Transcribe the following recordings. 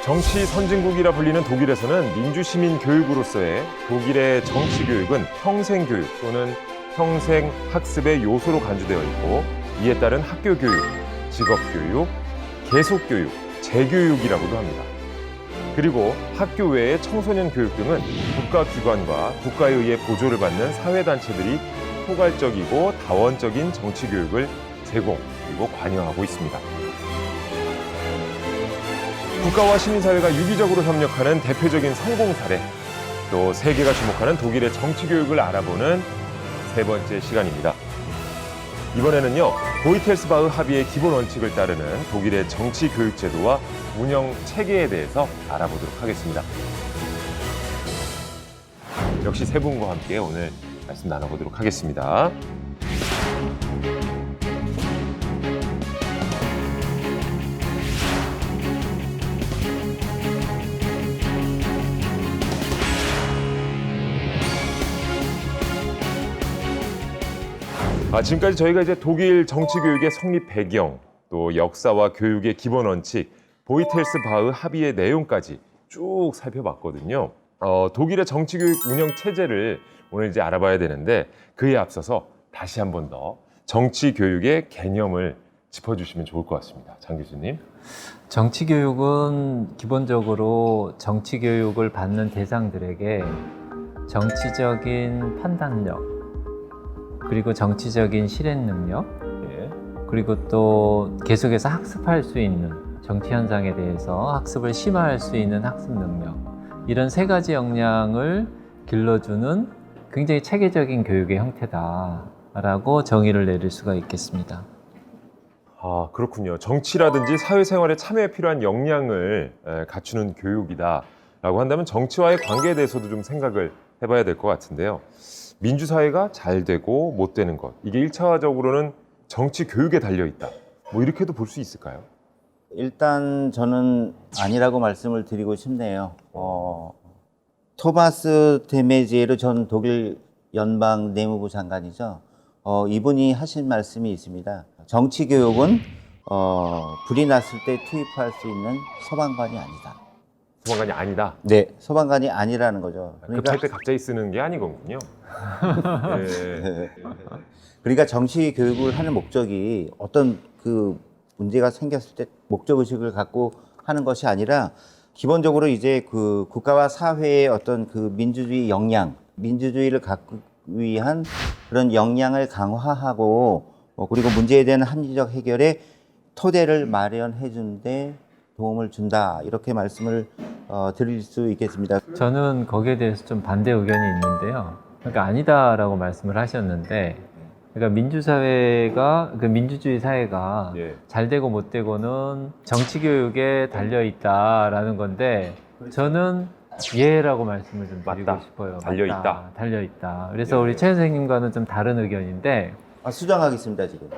정치 선진국이라 불리는 독일에서는 민주시민 교육으로서의 독일의 정치 교육은 평생교육 또는 평생 학습의 요소로 간주되어 있고, 이에 따른 학교 교육, 직업 교육, 계속 교육, 재교육이라고도 합니다. 그리고 학교 외의 청소년 교육 등은 국가기관과 국가에 의해 보조를 받는 사회단체들이 포괄적이고 다원적인 정치 교육을 제공 그리고 관여하고 있습니다. 국가와 시민사회가 유기적으로 협력하는 대표적인 성공 사례, 또 세계가 주목하는 독일의 정치 교육을 알아보는 세 번째 시간입니다. 이번에는요, 보이텔스바흐 합의의 기본 원칙을 따르는 독일의 정치 교육 제도와 운영 체계에 대해서 알아보도록 하겠습니다. 역시 세 분과 함께 오늘 말씀 나눠보도록 하겠습니다. 지금까지 저희가 이제 독일 정치 교육의 성립 배경, 또 역사와 교육의 기본 원칙, 보이텔스바흐 합의의 내용까지 쭉 살펴봤거든요. 독일의 정치 교육 운영 체제를 오늘 이제 알아봐야 되는데, 그에 앞서서 다시 한 번 더 정치 교육의 개념을 짚어주시면 좋을 것 같습니다. 장 교수님. 정치 교육은 기본적으로 정치 교육을 받는 대상들에게 정치적인 판단력, 그리고 정치적인 실행 능력, 그리고 또 계속해서 학습할 수 있는 정치 현상에 대해서 학습을 심화할 수 있는 학습 능력, 이런 세 가지 역량을 길러주는 굉장히 체계적인 교육의 형태다라고 정의를 내릴 수가 있겠습니다. 그렇군요. 정치라든지 사회생활에 참여에 필요한 역량을 갖추는 교육이다라고 한다면 정치와의 관계에 대해서도 좀 생각을 해봐야 될 것 같은데요. 민주사회가 잘 되고 못 되는 것, 이게 1차적으로는 정치 교육에 달려있다, 뭐 이렇게도 볼 수 있을까요? 일단 저는 아니라고 말씀을 드리고 싶네요. 토마스 데메지에르 전 독일 연방 내무부 장관이죠. 이분이 하신 말씀이 있습니다. 정치 교육은 불이 났을 때 투입할 수 있는 소방관이 아니다. 소방관이 아니다. 네, 소방관이 아니라는 거죠. 급할 때 갑자기 쓰는 게 아니거든요. 네. 그러니까 정치 교육을 하는 목적이 어떤 그 문제가 생겼을 때 목적의식을 갖고 하는 것이 아니라, 기본적으로 이제 그 국가와 사회의 어떤 그 민주주의 역량, 민주주의를 갖기 위한 그런 역량을 강화하고, 그리고 문제에 대한 합리적 해결에 토대를 마련해 주는데 도움을 준다, 이렇게 말씀을 드릴 수 있겠습니다. 저는 거기에 대해서 좀 반대 의견이 있는데요. 그러니까 아니다라고 말씀을 하셨는데, 그러니까 민주사회가, 그 민주주의 사회가 잘 되고 못 되고는 정치 교육에 달려 있다라는 건데, 저는 예라고 말씀을 좀 드리고 싶어요. 달려 있다. 달려 있다. 그래서 우리 최 선생님과는 좀 다른 의견인데. 수정하겠습니다, 지금.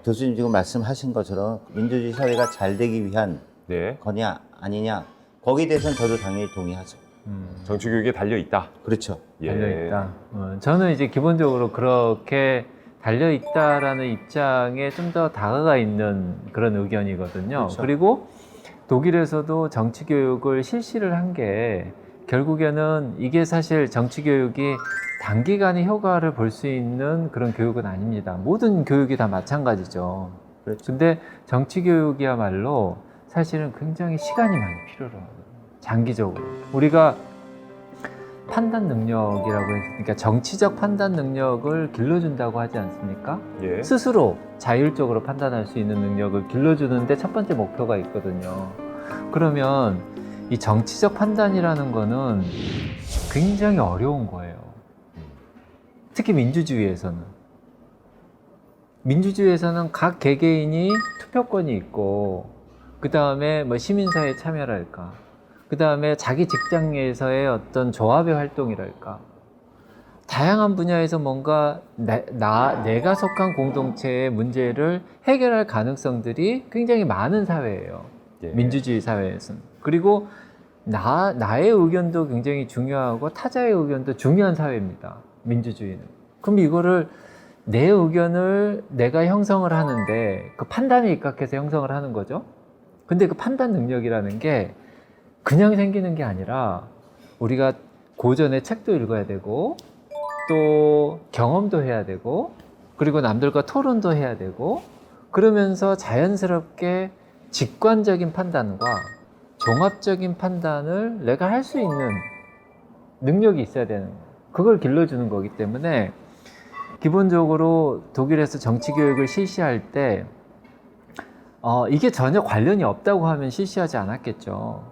교수님 지금 말씀하신 것처럼 민주주의 사회가 잘 되기 위한 거냐 아니냐, 거기에 대해서는 저도 당연히 동의하죠. 정치 교육에 달려 있다. 그렇죠. 달려 있다. 저는 이제 기본적으로 그렇게 달려 있다라는 입장에 좀 더 다가가 있는 그런 의견이거든요. 그렇죠. 그리고 독일에서도 정치 교육을 실시를 한 게, 결국에는 이게 사실 정치 교육이 단기간에 효과를 볼 수 있는 그런 교육은 아닙니다. 모든 교육이 다 마찬가지죠. 그렇죠. 근데 정치 교육이야말로 사실은 굉장히 시간이 많이 필요로 하거든요. 장기적으로. 우리가 판단 능력이라고 그러니까 정치적 판단 능력을 길러준다고 하지 않습니까? 스스로 자율적으로 판단할 수 있는 능력을 길러주는데 첫 번째 목표가 있거든요. 그러면 이 정치적 판단이라는 거는 굉장히 어려운 거예요. 특히 민주주의에서는. 민주주의에서는 각 개개인이 투표권이 있고, 그 다음에 뭐 시민사회 참여랄까, 그 다음에 자기 직장에서의 어떤 조합의 활동이랄까, 다양한 분야에서 뭔가 내가 속한 공동체의 문제를 해결할 가능성들이 굉장히 많은 사회예요. 민주주의 사회에서는. 그리고 나의 의견도 굉장히 중요하고 타자의 의견도 중요한 사회입니다. 민주주의는. 그럼 이거를 내 의견을 내가 형성을 하는데 그 판단에 입각해서 형성을 하는 거죠. 근데 그 판단 능력이라는 게 그냥 생기는 게 아니라 우리가 고전의 책도 읽어야 되고 또 경험도 해야 되고 그리고 남들과 토론도 해야 되고 그러면서 자연스럽게 직관적인 판단과 종합적인 판단을 내가 할 수 있는 능력이 있어야 되는 거예요. 그걸 길러주는 거기 때문에 기본적으로 독일에서 정치 교육을 실시할 때 이게 전혀 관련이 없다고 하면 실시하지 않았겠죠.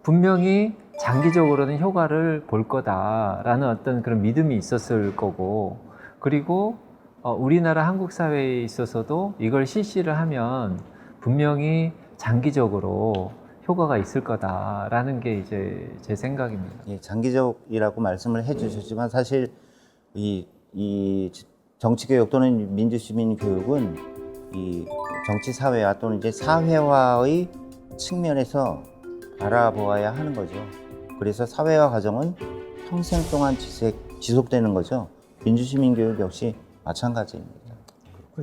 분명히 장기적으로는 효과를 볼 거다라는 어떤 그런 믿음이 있었을 거고 그리고 우리나라 한국 사회에 있어서도 이걸 실시를 하면 분명히 장기적으로 효과가 있을 거다라는 게 이제 제 생각입니다. 예, 장기적이라고 말씀을 해주셨지만 사실 이 정치교육 또는 민주시민교육은 이 정치사회화 또는 이제 사회화의 측면에서 바라보아야 하는 거죠. 그래서 사회화 과정은 평생 동안 지속되는 거죠. 민주시민교육 역시 마찬가지입니다.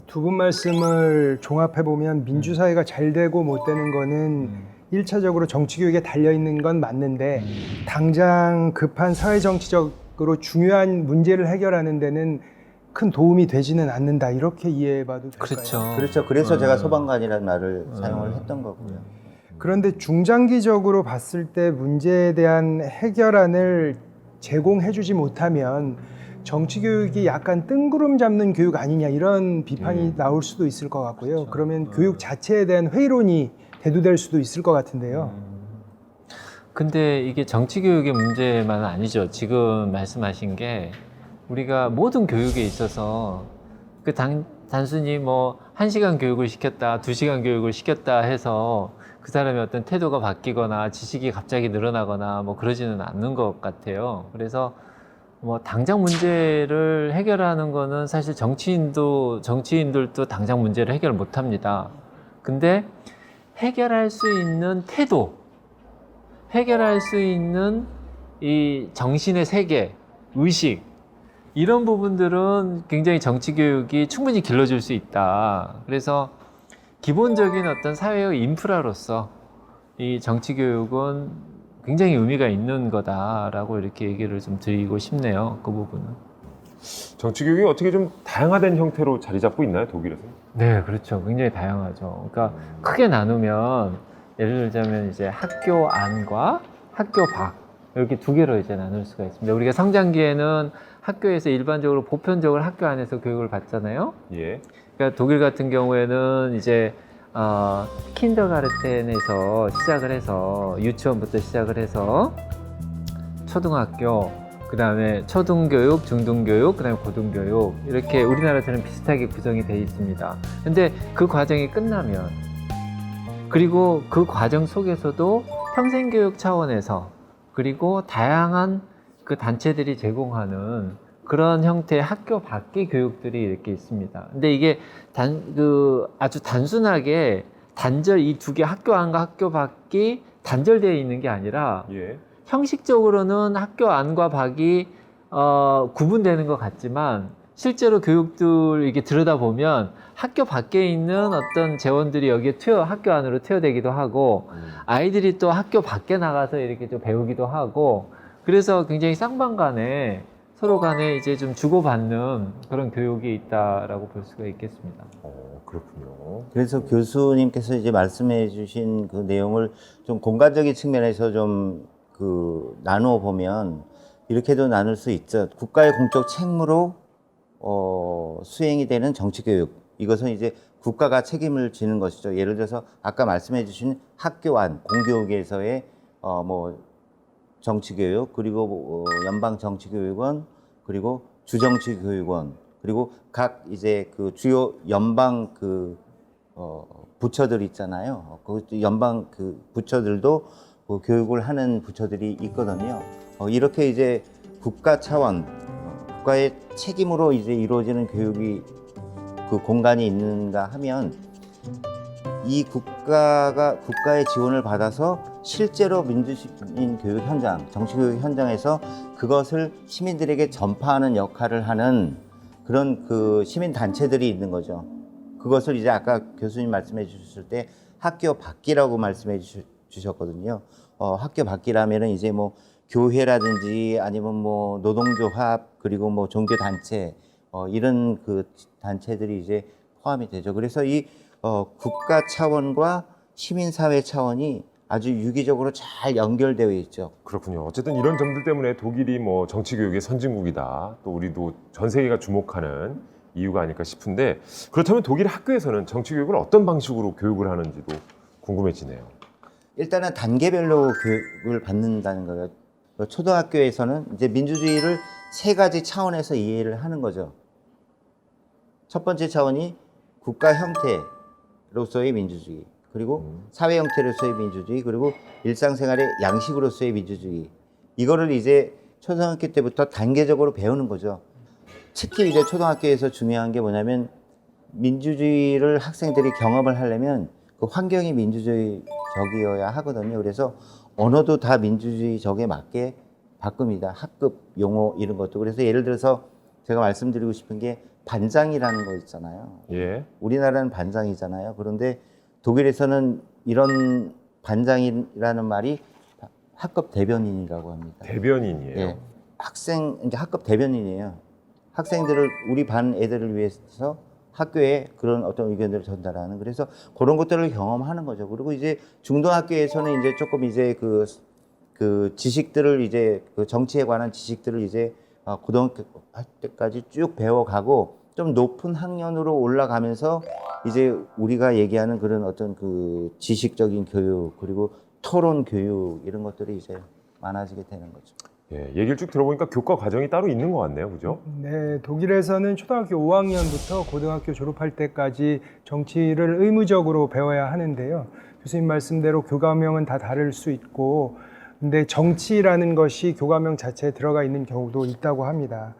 두 분 말씀을 종합해 보면 민주사회가 잘 되고 못 되는 거는 일차적으로 정치교육에 달려 있는 건 맞는데 당장 급한 사회정치적으로 중요한 문제를 해결하는 데는 큰 도움이 되지는 않는다 이렇게 이해해봐도 될까요? 그렇죠. 그렇죠. 그래서 제가 소방관이라는 말을 사용을 했던 거고요. 그런데 중장기적으로 봤을 때 문제에 대한 해결안을 제공해주지 못하면 정치교육이 약간 뜬구름 잡는 교육 아니냐 이런 비판이 나올 수도 있을 것 같고요. 그렇죠. 그러면 교육 자체에 대한 회의론이 대두될 수도 있을 것 같은데요. 근데 이게 정치 교육의 문제만은 아니죠. 지금 말씀하신 게 우리가 모든 교육에 있어서 단순히 뭐 1시간 교육을 시켰다, 2시간 교육을 시켰다 해서 그 사람의 어떤 태도가 바뀌거나 지식이 갑자기 늘어나거나 뭐 그러지는 않는 것 같아요. 그래서 뭐 당장 문제를 해결하는 거는 사실 정치인들도 당장 문제를 해결 못 합니다. 근데 해결할 수 있는 태도, 해결할 수 있는 이 정신의 세계, 의식, 이런 부분들은 굉장히 정치 교육이 충분히 길러줄 수 있다. 그래서 기본적인 어떤 사회의 인프라로서 이 정치 교육은 굉장히 의미가 있는 거다라고 이렇게 얘기를 좀 드리고 싶네요. 그 부분은. 정치 교육이 어떻게 좀 다양화된 형태로 자리 잡고 있나요, 독일에서? 네, 그렇죠. 굉장히 다양하죠. 그러니까 크게 나누면 예를 들자면 이제 학교 안과 학교 밖 이렇게 두 개로 이제 나눌 수가 있습니다. 우리가 성장기에는 학교에서 일반적으로 보편적으로 학교 안에서 교육을 받잖아요. 예. 그러니까 독일 같은 경우에는 이제 킨더가르텐에서 시작을 해서 유치원부터 시작을 해서 초등학교, 그 다음에 초등교육, 중등교육, 그 다음에 고등교육 이렇게 우리나라처럼 비슷하게 구성이 되어 있습니다. 근데 그 과정이 끝나면 그리고 그 과정 속에서도 평생교육 차원에서 그리고 다양한 그 단체들이 제공하는 그런 형태의 학교 밖의 교육들이 이렇게 있습니다. 근데 이게 아주 단순하게 이 두 개 학교 안과 학교 밖이 단절되어 있는 게 아니라 예. 형식적으로는 학교 안과 밖이 구분되는 것 같지만 실제로 교육들 이렇게 들여다보면 학교 밖에 있는 어떤 재원들이 여기에 학교 안으로 투여되기도 하고 아이들이 또 학교 밖에 나가서 이렇게 좀 배우기도 하고 그래서 굉장히 쌍방간에 서로 간에 이제 좀 주고받는 그런 교육이 있다라고 볼 수가 있겠습니다. 그렇군요. 그래서 교수님께서 이제 말씀해 주신 그 내용을 좀 공간적인 측면에서 좀 나누어 보면 이렇게도 나눌 수 있죠. 국가의 공적 책무로 수행이 되는 정치교육. 이것은 이제 국가가 책임을 지는 것이죠. 예를 들어서 아까 말씀해 주신 학교 안, 공교육에서의 정치교육, 그리고 연방 정치교육원, 그리고 주정치교육원, 그리고 각 이제 그 주요 연방 부처들 있잖아요. 그 연방 부처들도 교육을 하는 부처들이 있거든요. 이렇게 이제 국가 차원, 국가의 책임으로 이제 이루어지는 교육이 그 공간이 있는가 하면 이 국가의 지원을 받아서 실제로 민주시민 교육 현장, 정치교육 현장에서 그것을 시민들에게 전파하는 역할을 하는 그런 그 시민 단체들이 있는 거죠. 그것을 이제 아까 교수님 말씀해 주셨을 때 학교 밖이라고 말씀해 주셨거든요. 학교 밖이라면은 이제 뭐 교회라든지 아니면 뭐 노동조합 그리고 뭐 종교 단체 이런 그 단체들이 이제 포함이 되죠. 그래서 이 국가 차원과 시민사회 차원이 아주 유기적으로 잘 연결되어 있죠. 그렇군요. 어쨌든 이런 점들 때문에 독일이 뭐 정치 교육의 선진국이다. 또 우리도 전 세계가 주목하는 이유가 아닐까 싶은데 그렇다면 독일 학교에서는 정치 교육을 어떤 방식으로 교육을 하는지도 궁금해지네요. 일단은 단계별로 교육을 받는다는 거예요. 초등학교에서는 이제 민주주의를 세 가지 차원에서 이해를 하는 거죠. 첫 번째 차원이 국가 형태로서의 민주주의, 그리고 사회 형태로서의 민주주의, 그리고 일상생활의 양식으로서의 민주주의. 이거를 이제 초등학교 때부터 단계적으로 배우는 거죠. 특히 이제 초등학교에서 중요한 게 뭐냐면 민주주의를 학생들이 경험을 하려면 그 환경이 민주주의적이어야 하거든요. 그래서 언어도 다 민주주의적에 맞게 바꿉니다. 학급 용어 이런 것도. 그래서 예를 들어서 제가 말씀드리고 싶은 게 반장이라는 거 있잖아요. 예. 우리나라는 반장이잖아요. 그런데 독일에서는 이런 반장이라는 말이 학급 대변인이라고 합니다. 대변인이에요. 예. 이제 학급 대변인이에요. 학생들을, 우리 반 애들을 위해서 학교에 그런 어떤 의견들을 전달하는, 그래서 그런 것들을 경험하는 거죠. 그리고 이제 중등학교에서는 이제 조금 이제 그 지식들을 이제 그 정치에 관한 지식들을 이제 고등학교 할 때까지 쭉 배워가고 좀 높은 학년으로 올라가면서 이제 우리가 얘기하는 그런 어떤 그 지식적인 교육 그리고 토론 교육 이런 것들이 이제 많아지게 되는 거죠. 예, 얘기를 쭉 들어보니까 교과 과정이 따로 있는 것 같네요. 그죠? 네, 독일에서는 초등학교 5학년부터 고등학교 졸업할 때까지 정치를 의무적으로 배워야 하는데요. 교수님 말씀대로 교과명은 다 다를 수 있고, 근데 정치라는 것이 교과명 자체에 들어가 있는 경우도 있다고 합니다.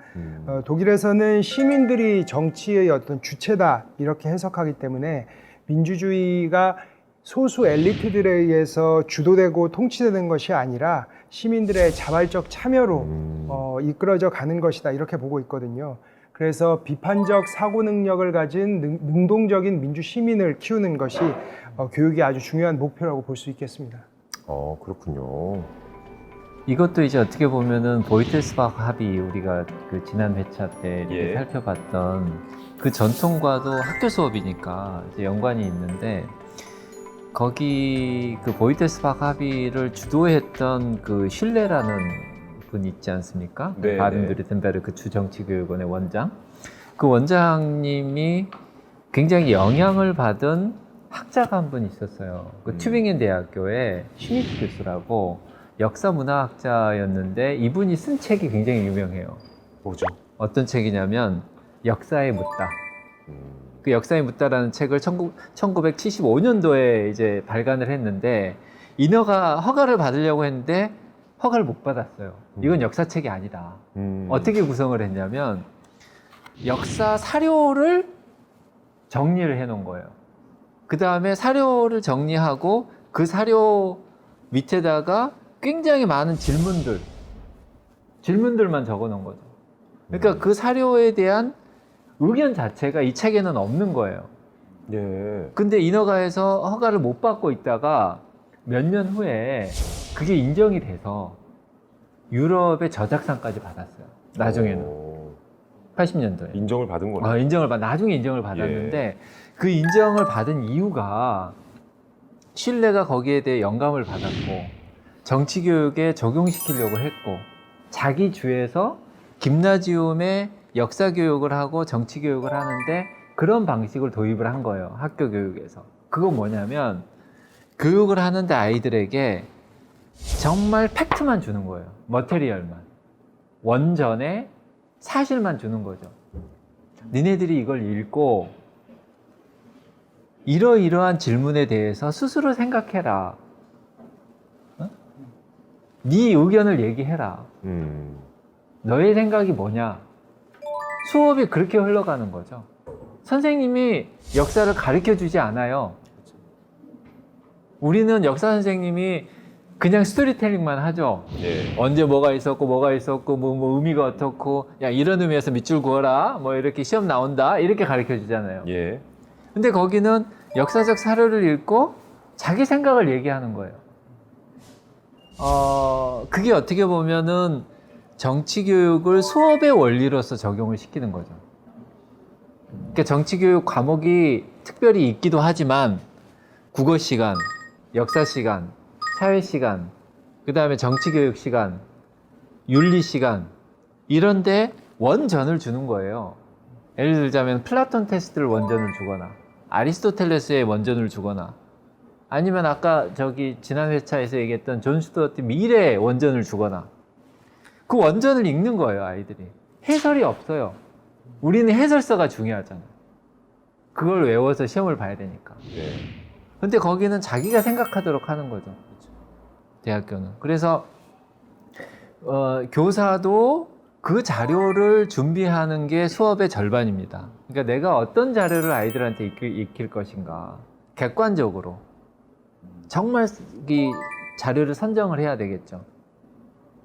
독일에서는 시민들이 정치의 어떤 주체다 이렇게 해석하기 때문에 민주주의가 소수 엘리트들에 의해서 주도되고 통치되는 것이 아니라 시민들의 자발적 참여로 이끌어져 가는 것이다 이렇게 보고 있거든요. 그래서 비판적 사고 능력을 가진 능동적인 민주 시민을 키우는 것이 교육의 아주 중요한 목표라고 볼 수 있겠습니다. 그렇군요. 이것도 이제 어떻게 보면은 보이텔스바흐 합의, 우리가 그 지난 회차 때 이렇게 예. 살펴봤던 그 전통과도 학교 수업이니까 이제 연관이 있는데, 거기 그 보이텔스바흐 합의를 주도했던 그 슐레라는 분 있지 않습니까? 네, 바든뷰르텐베르크 주정치교육원의 원장. 그 원장님이 굉장히 영향을 받은 학자가 한 분 있었어요. 그 튜빙겐 대학교의 슈미트 교수라고 역사문화학자였는데, 이분이 쓴 책이 굉장히 유명해요. 뭐죠? 어떤 책이냐면 역사에 묻다. 그 역사에 묻다라는 책을 1975년도에 이제 발간을 했는데, 인허가 허가를 받으려고 했는데 허가를 못 받았어요. 이건 역사책이 아니다. 어떻게 구성을 했냐면 역사 사료를 정리를 해 놓은 거예요. 그 다음에 사료를 정리하고 그 사료 밑에다가 굉장히 많은 질문들만 적어 놓은 거죠. 그러니까 그 사료에 대한 의견 자체가 이 책에는 없는 거예요. 예. 근데 인허가에서 허가를 못 받고 있다가 몇 년 후에 그게 인정이 돼서 유럽의 저작상까지 받았어요. 나중에는. 80년도에. 인정을 받은 거네. 나중에 인정을 받았는데, 그 인정을 받은 이유가 슐레가 거기에 대해 영감을 받았고, 정치교육에 적용시키려고 했고, 자기 주에서 김나지움에 역사교육을 하고 정치교육을 하는데 그런 방식을 도입을 한 거예요. 학교 교육에서. 그건 뭐냐면, 교육을 하는데 아이들에게 정말 팩트만 주는 거예요. 머테리얼만. 원전의 사실만 주는 거죠. 니네들이 이걸 읽고 이러이러한 질문에 대해서 스스로 생각해라. 네 의견을 얘기해라. 너의 생각이 뭐냐. 수업이 그렇게 흘러가는 거죠. 선생님이 역사를 가르쳐 주지 않아요. 우리는 역사 선생님이 그냥 스토리텔링만 하죠. 예. 언제 뭐가 있었고 뭐 의미가 어떻고 야 이런 의미에서 밑줄 그어라 뭐 이렇게 시험 나온다 이렇게 가르쳐 주잖아요. 예. 근데 거기는 역사적 사료를 읽고 자기 생각을 얘기하는 거예요. 그게 어떻게 보면은 정치 교육을 수업의 원리로서 적용을 시키는 거죠. 그러니까 정치 교육 과목이 특별히 있기도 하지만 국어 시간, 역사 시간, 사회 시간, 그다음에 정치 교육 시간, 윤리 시간 이런데 원전을 주는 거예요. 예를 들자면 플라톤 테스트를 원전을 주거나 아리스토텔레스의 원전을 주거나 아니면 아까 저기 지난 회차에서 얘기했던 존 스튜어트 밀의 원전을 주거나 그 원전을 읽는 거예요, 아이들이. 해설이 없어요. 우리는 해설서가 중요하잖아요. 그걸 외워서 시험을 봐야 되니까. 예. 근데 거기는 자기가 생각하도록 하는 거죠. 대학교는. 그래서 교사도 그 자료를 준비하는 게 수업의 절반입니다. 그러니까 내가 어떤 자료를 아이들한테 익힐 것인가. 객관적으로. 정말 이 자료를 선정을 해야 되겠죠.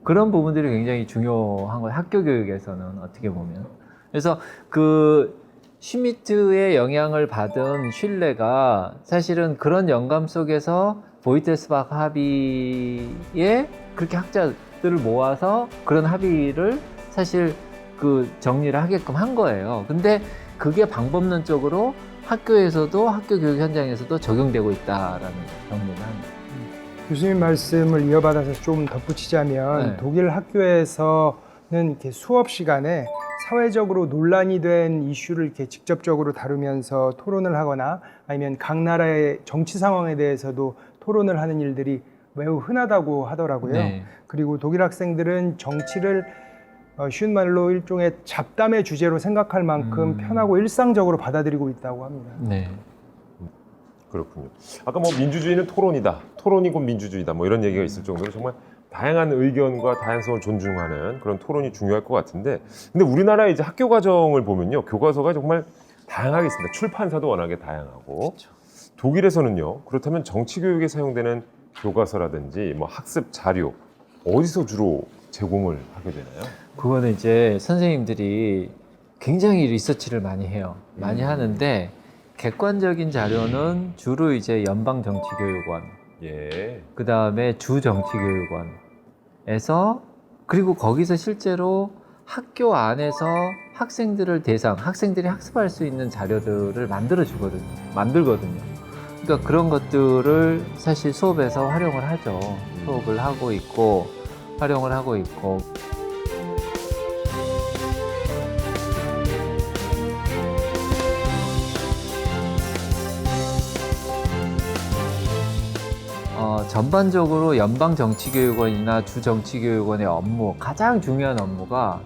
그런 부분들이 굉장히 중요한 거예요. 학교 교육에서는 어떻게 보면. 그래서 그 슈미트의 영향을 받은 슐레가 사실은 그런 영감 속에서 보이테스바크 합의에 그렇게 학자들을 모아서 그런 합의를 사실 그 정리를 하게끔 한 거예요. 근데 그게 방법론적으로 학교에서도 학교 교육 현장에서도 적용되고 있다라는 정리를 합니다. 교수님 말씀을 이어받아서 좀 덧붙이자면 네. 독일 학교에서는 이렇게 수업 시간에 사회적으로 논란이 된 이슈를 이렇게 직접적으로 다루면서 토론을 하거나 아니면 각 나라의 정치 상황에 대해서도 토론을 하는 일들이 매우 흔하다고 하더라고요. 네. 그리고 독일 학생들은 정치를 쉬운 말로 일종의 잡담의 주제로 생각할 만큼 편하고 일상적으로 받아들이고 있다고 합니다. 네. 그렇군요. 아까 뭐 민주주의는 토론이다. 토론이 곧 민주주의다. 뭐 이런 얘기가 있을 정도로 정말 다양한 의견과 다양성을 존중하는 그런 토론이 중요할 것 같은데, 근데 우리나라의 이제 학교 과정을 보면요, 교과서가 정말 다양하게 있습니다. 출판사도 워낙에 다양하고. 그렇죠. 독일에서는요, 그렇다면 정치 교육에 사용되는 교과서라든지 뭐 학습 자료 어디서 주로 제공을 하게 되나요? 그거는 이제 선생님들이 굉장히 리서치를 많이 해요. 많이 하는데 객관적인 자료는 주로 이제 연방정치교육원, 예. 그 다음에 주정치교육원에서, 그리고 거기서 실제로 학교 안에서 학생들이 학습할 수 있는 자료들을 만들거든요. 그러니까 그런 것들을 사실 수업에서 활용을 하죠. 수업을 하고 있고, 활용을 하고 있고. 전반적으로 연방정치교육원이나 주정치교육원의 업무, 가장 중요한 업무가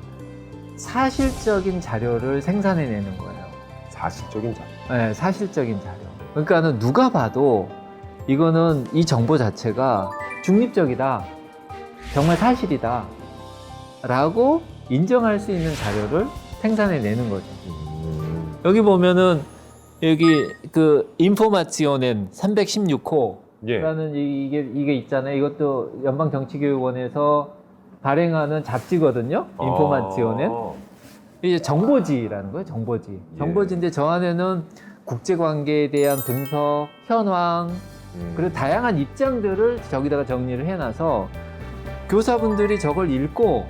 사실적인 자료를 생산해내는 거예요. 사실적인 자료. 네, 사실적인 자료. 그러니까는 누가 봐도 이거는 이 정보 자체가 중립적이다, 정말 사실이다 라고 인정할 수 있는 자료를 생산해내는 거죠. 여기 보면은 여기 그 인포마치오넨 316호 예. 라는 이게 있잖아요. 이것도 연방정치교육원에서 발행하는 잡지거든요. 인포마치오넨. 이제 정보지라는 거예요. 정보지. 예. 정보지인데 저 안에는 국제관계에 대한 분석, 현황, 그리고 다양한 입장들을 저기다가 정리를 해놔서 교사분들이 저걸 읽고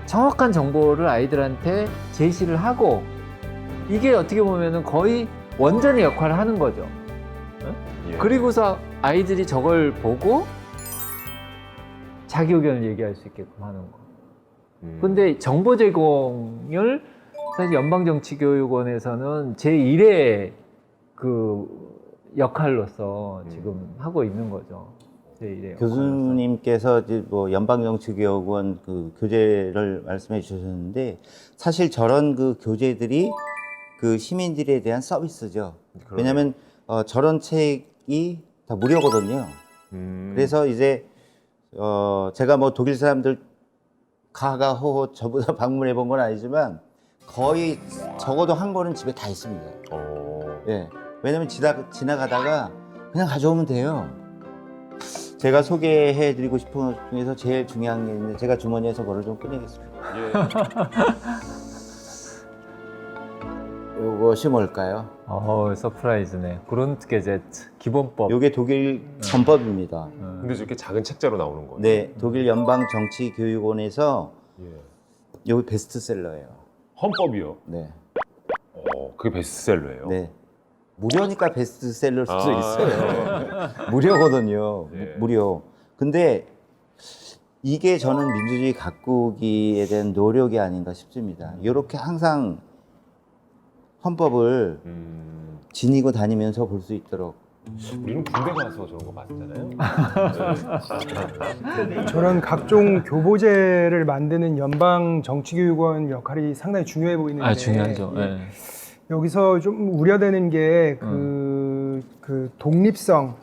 정확한 정보를 아이들한테 제시를 하고, 이게 어떻게 보면은 거의 원전의 역할을 하는 거죠. 예. 그리고서 아이들이 저걸 보고 자기 의견을 얘기할 수 있게끔 하는 거. 근데 정보 제공을 사실 연방정치교육원에서는 제1의 그 역할로서 지금 하고 있는 거죠. 제1의 교수님께서 이제 뭐 연방정치교육원 그 교재를 말씀해 주셨는데, 사실 저런 그 교재들이 그 시민들에 대한 서비스죠. 왜냐하면 저런 책이 다 무료거든요. 그래서 이제 제가 뭐 독일 사람들 가가호호 저보다 방문해 본 건 아니지만 거의 적어도 한 권은 집에 다 있습니다. 예. 왜냐면 지나가다가 그냥 가져오면 돼요. 제가 소개해드리고 싶은 것 중에서 제일 중요한 게 있는데 제가 주머니에서 그걸 좀 꺼내겠습니다. 예. 이것이 뭘까요? 서프라이즈네. 그룬트게제트 기본법. 이게 독일 헌법입니다. 근데 저렇게 작은 책자로 나오는 거예요. 네, 독일 연방정치교육원에서 예. 여기 베스트셀러예요. 헌법이요. 네, 그게 베스트셀러예요. 네. 무료니까 베스트셀러일 수도 아. 있어요. 무료거든요. 예. 무료. 근데 이게 저는 민주주의 가꾸기에 대한 노력이 아닌가 싶습니다. 이렇게 항상 헌법을 지니고 다니면서 볼 수 있도록. 우리는 군대 가서 저런 거 맞잖아요. 저런 각종 교보제를 만드는 연방 정치교육원 역할이 상당히 중요해 보이는데 중요하죠. 예. 여기서 좀 우려되는 게 그 독립성,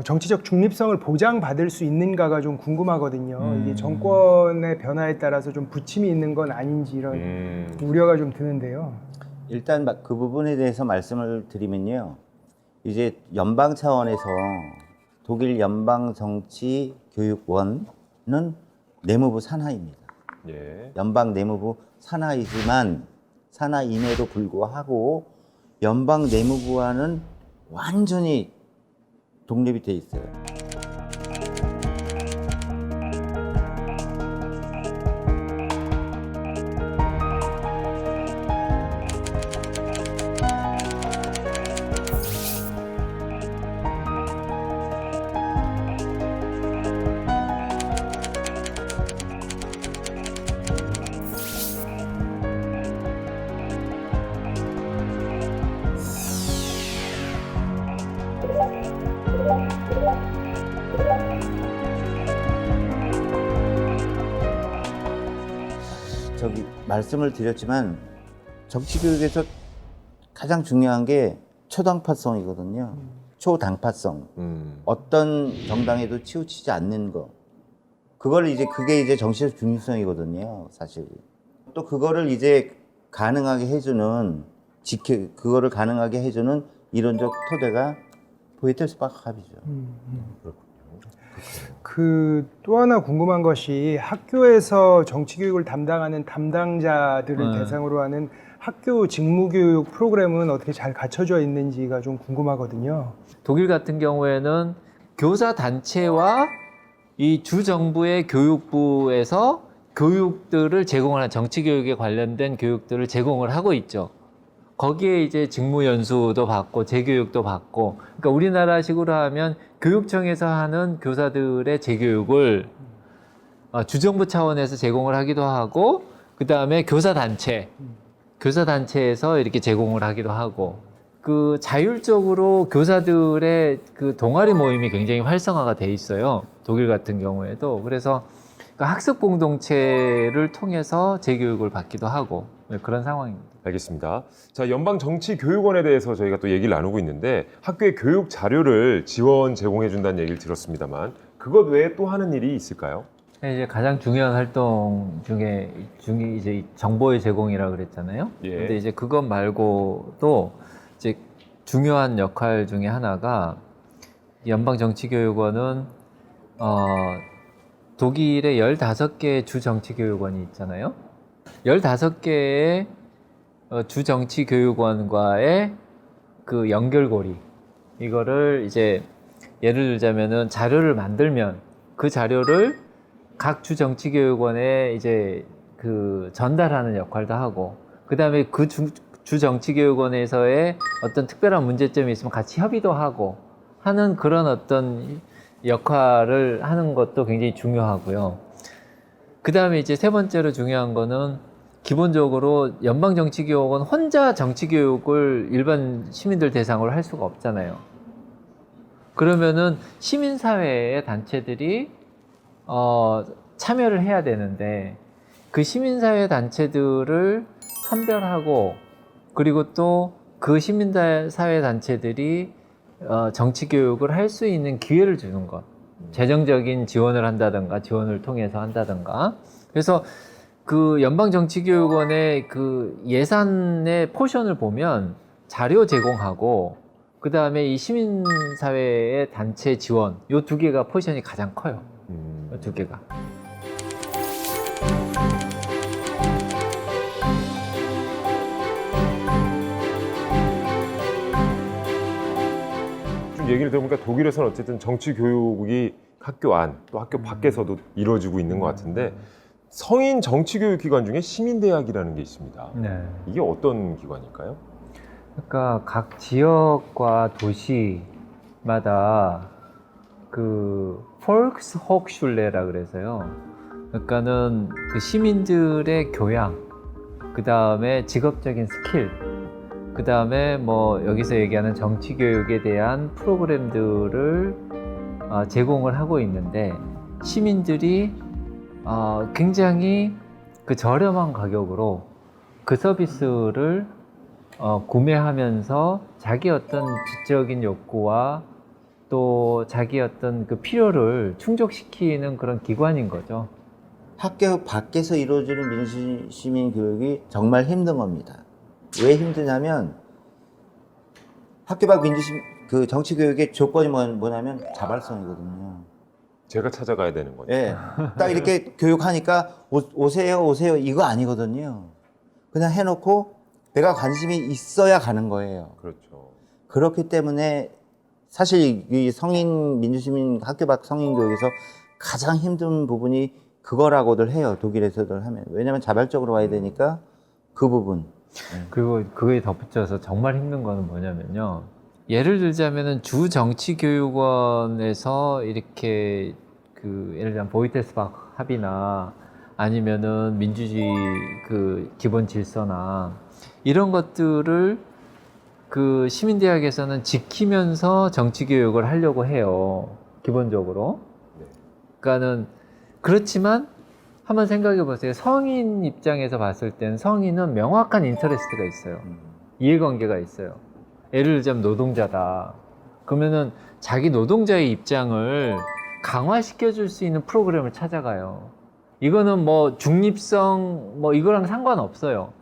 정치적 중립성을 보장받을 수 있는가가 좀 궁금하거든요. 이게 정권의 변화에 따라서 좀 부침이 있는 건 아닌지 이런 우려가 좀 드는데요. 일단 그 부분에 대해서 말씀을 드리면요. 이제 연방 차원에서 독일 연방정치교육원은 내무부 산하입니다. 예. 연방 내무부 산하이지만 산하임에도 불구하고 연방 내무부와는 완전히 독립이 돼 있어요. 저기 말씀을 드렸지만 정치교육에서 가장 중요한 게 초당파성이거든요. 초당파성. 어떤 정당에도 치우치지 않는 거. 그게 이제 정치적 중립성이거든요, 사실. 또 그거를 이제 가능하게 해주는 그거를 가능하게 해주는 이론적 토대가 보이텔스바흐 합의죠. 또 하나 궁금한 것이 학교에서 정치 교육을 담당하는 담당자들을 대상으로 하는 학교 직무교육 프로그램은 어떻게 잘 갖춰져 있는지가 좀 궁금하거든요. 독일 같은 경우에는 교사 단체와 이 주정부의 교육부에서 교육들을 제공하는 정치 교육에 관련된 교육들을 제공을 하고 있죠. 거기에 이제 직무 연수도 받고 재교육도 받고, 그러니까 우리나라식으로 하면 교육청에서 하는 교사들의 재교육을 주정부 차원에서 제공을 하기도 하고, 그 다음에 교사단체에서 이렇게 제공을 하기도 하고, 그 자율적으로 교사들의 그 동아리 모임이 굉장히 활성화가 돼 있어요. 독일 같은 경우에도. 그래서 그 학습 공동체를 통해서 재교육을 받기도 하고 그런 상황입니다. 알겠습니다. 자, 연방정치교육원에 대해서 저희가 또 얘기를 나누고 있는데 학교의 교육 자료를 지원 제공해 준다는 얘기를 들었습니다만 그것 외에 또 하는 일이 있을까요? 이제 가장 중요한 활동 중에 이제 정보의 제공이라 그랬잖아요. 예. 근데 이제 그것 말고도 이제 중요한 역할 중에 하나가 연방정치교육원은 독일에 15개의 주정치교육원이 있잖아요. 15개의 주정치교육원과의 그 연결고리, 이거를 이제 예를 들자면은 자료를 만들면 그 자료를 각 주정치교육원에 이제 그 전달하는 역할도 하고, 그 다음에 그 주정치교육원에서의 어떤 특별한 문제점이 있으면 같이 협의도 하고 하는 그런 어떤 역할을 하는 것도 굉장히 중요하고요. 그 다음에 이제 세 번째로 중요한 거는 기본적으로 연방정치교육원 혼자 정치교육을 일반 시민들 대상으로 할 수가 없잖아요. 그러면은 시민사회의 단체들이 참여를 해야 되는데 그 시민사회 단체들을 선별하고, 그리고 또 그 시민사회 단체들이 정치교육을 할 수 있는 기회를 주는 것, 재정적인 지원을 한다든가 지원을 통해서 한다든가. 그래서 그 연방정치교육원의 그 예산의 포션을 보면 자료 제공하고 그 다음에 이 시민사회의 단체 지원, 요 두 개가 포지션이 가장 커요. 요 두 개가. 좀 얘기를 들어보니까 독일에서는 어쨌든 정치 교육이 학교 안, 또 학교 밖에서도 이루어지고 있는 것 같은데 성인 정치 교육 기관 중에 시민대학이라는 게 있습니다. 네. 이게 어떤 기관일까요? 그러니까 각 지역과 도시마다 그 폴크스호chschulle라 그래서요. 그러니까는 그 시민들의 교양, 그 다음에 직업적인 스킬, 그 다음에 뭐 여기서 얘기하는 정치 교육에 대한 프로그램들을 제공을 하고 있는데 시민들이 굉장히 그 저렴한 가격으로 그 서비스를 구매하면서 자기 어떤 지적인 욕구와 또 자기 어떤 그 필요를 충족시키는 그런 기관인 거죠. 학교 밖에서 이루어지는 민주시민 교육이 정말 힘든 겁니다. 왜 힘드냐면 학교 밖 그 정치 교육의 조건이 뭐냐면 자발성이거든요. 제가 찾아가야 되는 거죠. 예, 딱 이렇게 교육하니까 오세요 이거 아니거든요. 그냥 해놓고 내가 관심이 있어야 가는 거예요. 그렇죠. 그렇기 때문에 사실 이 성인 민주시민 학교 밖 성인 교육에서 가장 힘든 부분이 그거라고들 해요. 독일에서들 하면. 왜냐하면 자발적으로 와야 되니까 그 부분. 그리고 그거에 덧붙여서 정말 힘든 거는 뭐냐면요. 예를 들자면은 주 정치교육원에서 이렇게 그 예를 들면 보이테스박 합의나 아니면은 민주주의 그 기본 질서나 이런 것들을 그 시민대학에서는 지키면서 정치교육을 하려고 해요. 기본적으로. 네. 그러니까는 그렇지만 한번 생각해 보세요. 성인 입장에서 봤을 땐 성인은 명확한 인터레스트가 있어요. 이해관계가 있어요. 예를 들자면 노동자다. 그러면은 자기 노동자의 입장을 강화시켜 줄 수 있는 프로그램을 찾아가요. 이거는 뭐 중립성 뭐 이거랑 상관없어요.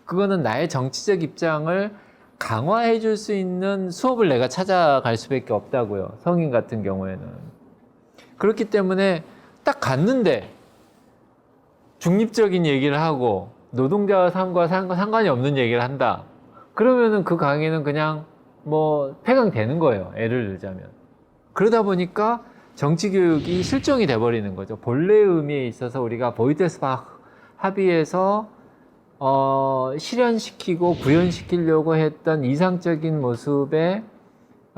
그거는 나의 정치적 입장을 강화해 줄 수 있는 수업을 내가 찾아갈 수밖에 없다고요. 성인 같은 경우에는. 그렇기 때문에 딱 갔는데 중립적인 얘기를 하고 노동자와 삶과 상관이 없는 얘기를 한다. 그러면은 그 강의는 그냥 뭐 폐강되는 거예요. 예를 들자면. 그러다 보니까 정치교육이 실종이 돼버리는 거죠. 본래의 의미에 있어서 우리가 보이테스박 합의에서 실현시키고 구현시키려고 했던 이상적인 모습의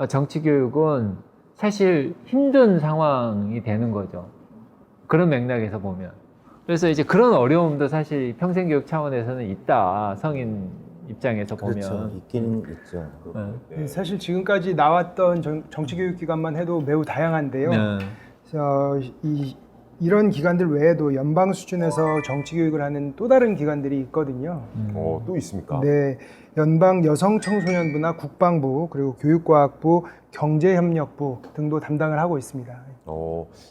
정치교육은 사실 힘든 상황이 되는 거죠. 그런 맥락에서 보면. 그래서 이제 그런 어려움도 사실 평생교육 차원에서는 있다. 성인 입장에서 그렇죠. 보면. 있기는 있죠. 네. 사실 지금까지 나왔던 정치교육기관만 해도 매우 다양한데요. 네. 이런 기관들 외에도 연방 수준에서 정치교육을 하는 또 다른 기관들이 있거든요. 또 있습니까? 네, 연방 여성청소년부나 국방부 그리고 교육과학부, 경제협력부 등도 담당을 하고 있습니다.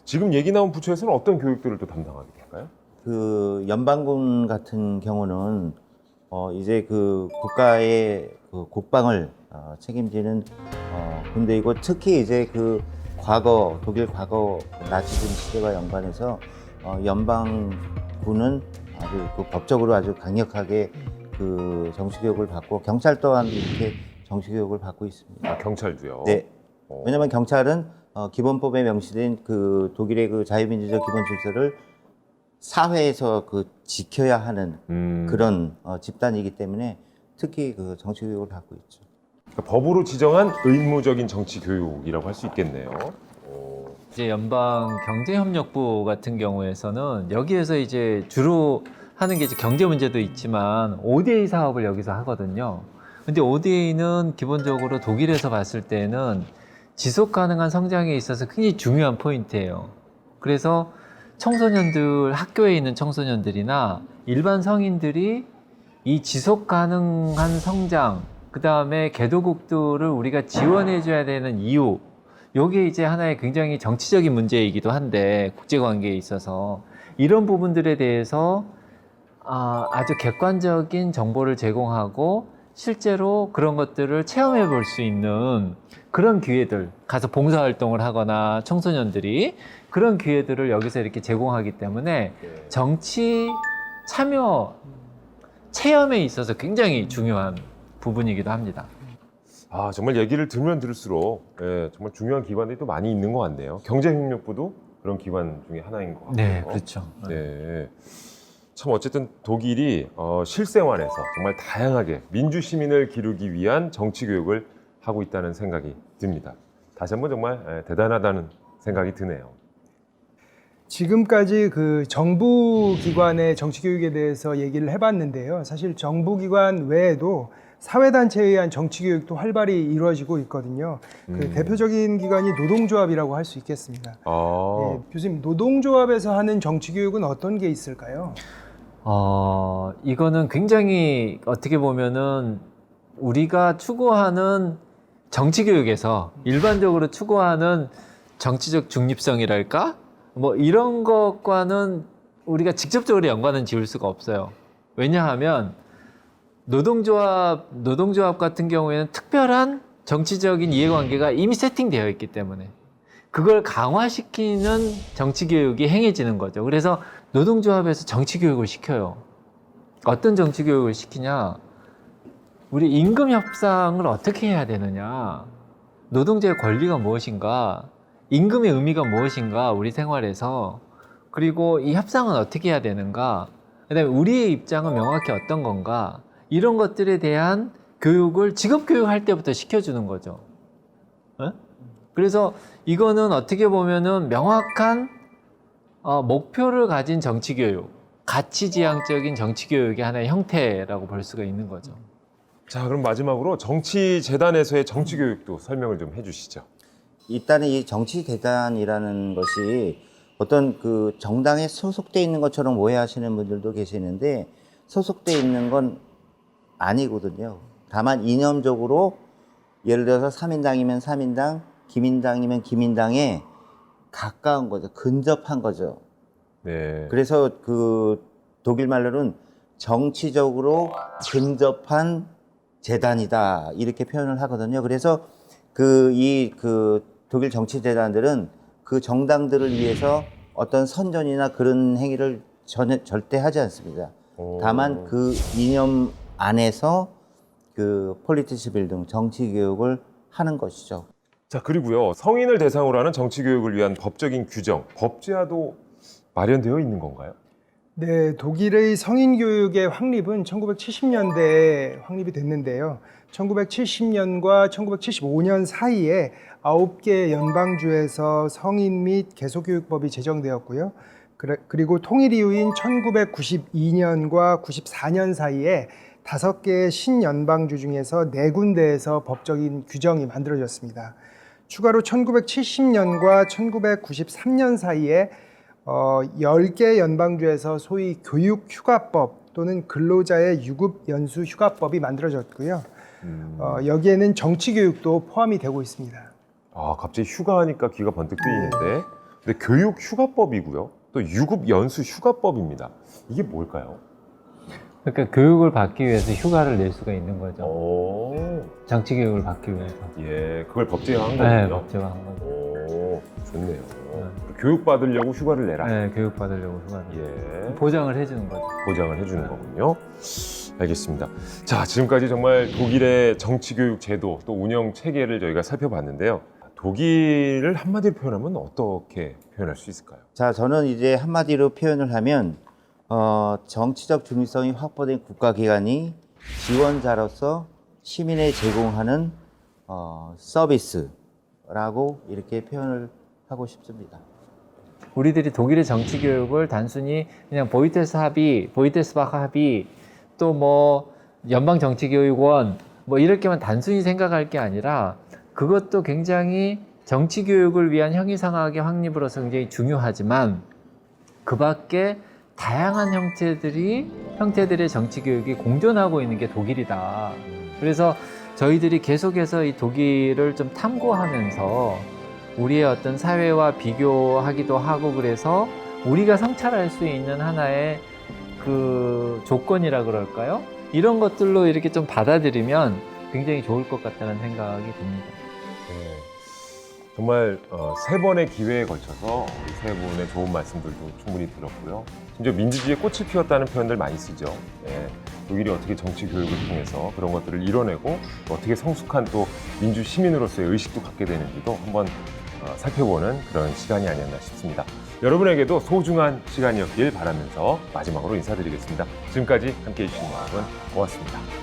지금 얘기 나온 부처에서는 어떤 교육들을 또 담당하게 될까요? 그 연방군 같은 경우는 이제 그 국가의 그 국방을 책임지는 군대이고 특히 이제 그 독일 과거 나치즘 시대와 연관해서 연방군은 아주 그 법적으로 아주 강력하게 그 정치교육을 받고 경찰 또한 이렇게 정치교육을 받고 있습니다. 경찰도요? 네. 왜냐하면 경찰은 기본법에 명시된 그 독일의 그 자유민주적 기본 질서를 사회에서 그 지켜야 하는 그런 집단이기 때문에 특히 그 정치 교육을 받고 있죠. 그러니까 법으로 지정한 의무적인 정치 교육이라고 할 수 있겠네요. 이제 연방 경제협력부 같은 경우에서는 여기에서 이제 주로 하는 게 이제 경제 문제도 있지만 ODA 사업을 여기서 하거든요. 근데 ODA는 기본적으로 독일에서 봤을 때는 지속 가능한 성장에 있어서 굉장히 중요한 포인트예요. 그래서 청소년들, 학교에 있는 청소년들이나 일반 성인들이 이 지속 가능한 성장, 그 다음에 개도국들을 우리가 지원해 줘야 되는 이유, 요게 이제 하나의 굉장히 정치적인 문제이기도 한데 국제관계에 있어서 이런 부분들에 대해서 아주 객관적인 정보를 제공하고 실제로 그런 것들을 체험해 볼 수 있는 그런 기회들, 가서 봉사활동을 하거나 청소년들이 그런 기회들을 여기서 이렇게 제공하기 때문에 정치 참여 체험에 있어서 굉장히 중요한 부분이기도 합니다. 아, 정말 얘기를 들으면 들을수록 정말 중요한 기관들이 또 많이 있는 것 같네요. 경제협력부도 그런 기관 중에 하나인 것 같고요. 네, 그렇죠. 네. 참 어쨌든 독일이 실생활에서 정말 다양하게 민주 시민을 기르기 위한 정치 교육을 하고 있다는 생각이 듭니다. 다시 한번 정말 대단하다는 생각이 드네요. 지금까지 그 정부 기관의 정치 교육에 대해서 얘기를 해봤는데요. 사실 정부 기관 외에도 사회단체에 의한 정치 교육도 활발히 이루어지고 있거든요. 그 대표적인 기관이 노동조합이라고 할 수 있겠습니다. 예, 교수님, 노동조합에서 하는 정치 교육은 어떤 게 있을까요? 이거는 굉장히 어떻게 보면은 우리가 추구하는 정치 교육에서 일반적으로 추구하는 정치적 중립성이랄까? 뭐 이런 것과는 우리가 직접적으로 연관은 지을 수가 없어요. 왜냐하면 노동조합 같은 경우에는 특별한 정치적인 이해관계가 이미 세팅되어 있기 때문에 그걸 강화시키는 정치교육이 행해지는 거죠. 그래서 노동조합에서 정치교육을 시켜요. 어떤 정치교육을 시키냐? 우리 임금 협상을 어떻게 해야 되느냐? 노동자의 권리가 무엇인가? 임금의 의미가 무엇인가? 우리 생활에서. 그리고 이 협상은 어떻게 해야 되는가? 그다음에 우리의 입장은 명확히 어떤 건가? 이런 것들에 대한 교육을 직업교육할 때부터 시켜주는 거죠. 그래서 이거는 어떻게 보면은 명확한 목표를 가진 정치교육, 가치지향적인 정치교육의 하나의 형태라고 볼 수가 있는 거죠. 자, 그럼 마지막으로 정치재단에서의 정치교육도 설명을 좀 해주시죠. 일단은 이 정치대단이라는 것이 어떤 그 정당에 소속돼 있는 것처럼 오해하시는 분들도 계시는데 소속돼 있는 건 아니거든요. 다만 이념적으로 예를 들어서 3인당이면 3인당, 기민당이면 기민당에 가까운 거죠. 근접한 거죠. 네. 그래서 그 독일 말로는 정치적으로 근접한 재단이다 이렇게 표현을 하거든요. 그래서 그 독일 정치재단들은 그 정당들을 위해서 어떤 선전이나 그런 행위를 절대 하지 않습니다. 다만 그 이념 안에서 그 폴리티스 빌딩, 정치 교육을 하는 것이죠. 자, 그리고요, 성인을 대상으로 하는 정치 교육을 위한 법적인 규정, 법제화도 마련되어 있는 건가요? 네, 독일의 성인 교육의 확립은 1970년대에 확립이 됐는데요. 1970년과 1975년 사이에 9개 연방주에서 성인 및 개소교육법이 제정되었고요. 그리고 통일 이후인 1992년과 94년 사이에 5개의 신연방주 중에서 4군데에서 법적인 규정이 만들어졌습니다. 추가로 1970년과 1993년 사이에 10개 연방주에서 소위 교육휴가법 또는 근로자의 유급연수휴가법이 만들어졌고요. 여기에는 정치교육도 포함이 되고 있습니다. 아, 갑자기 휴가하니까 귀가 번뜩 뜨이는데, 근데 교육휴가법이고요, 또 유급연수휴가법입니다. 이게 뭘까요? 그러니까 교육을 받기 위해서 휴가를 낼 수가 있는 거죠. 오, 정치교육을 받기 위해서. 예, 그걸 법제화한 거군요. 네, 법제화한 거죠. 오, 좋네요. 교육 받으려고 휴가를 내라. 네, 교육 받으려고 휴가를. 예, 보장을 해주는 거죠. 보장을 해주는 거군요. 알겠습니다. 자, 지금까지 정말 독일의 정치교육 제도 또 운영 체계를 저희가 살펴봤는데요. 독일을 한마디로 표현하면 어떻게 표현할 수 있을까요? 자, 저는 이제 한마디로 표현을 하면 정치적 중립성이 확보된 국가기관이 지원자로서 시민에 제공하는 서비스라고 이렇게 표현을 하고 싶습니다. 우리들이 독일의 정치 교육을 단순히 그냥 보이테스바크 합의, 또 뭐 연방 정치 교육원 뭐 이렇게만 단순히 생각할 게 아니라 그것도 굉장히 정치 교육을 위한 형이상학의 확립으로서 굉장히 중요하지만 그 밖에 다양한 형태들의 정치 교육이 공존하고 있는 게 독일이다. 그래서 저희들이 계속해서 이 독일을 좀 탐구하면서 우리의 어떤 사회와 비교하기도 하고 그래서 우리가 성찰할 수 있는 하나의 그 조건이라 그럴까요? 이런 것들로 이렇게 좀 받아들이면 굉장히 좋을 것 같다는 생각이 듭니다. 네. 정말 세 번의 기회에 걸쳐서 우리 세 분의 좋은 말씀들도 충분히 들었고요. 심지어 민주주의에 꽃을 피웠다는 표현들 많이 쓰죠. 예, 독일이 어떻게 정치 교육을 통해서 그런 것들을 이뤄내고 또 어떻게 성숙한 또 민주 시민으로서의 의식도 갖게 되는지도 한번 살펴보는 그런 시간이 아니었나 싶습니다. 여러분에게도 소중한 시간이었길 바라면서 마지막으로 인사드리겠습니다. 지금까지 함께해 주신 여러분 고맙습니다.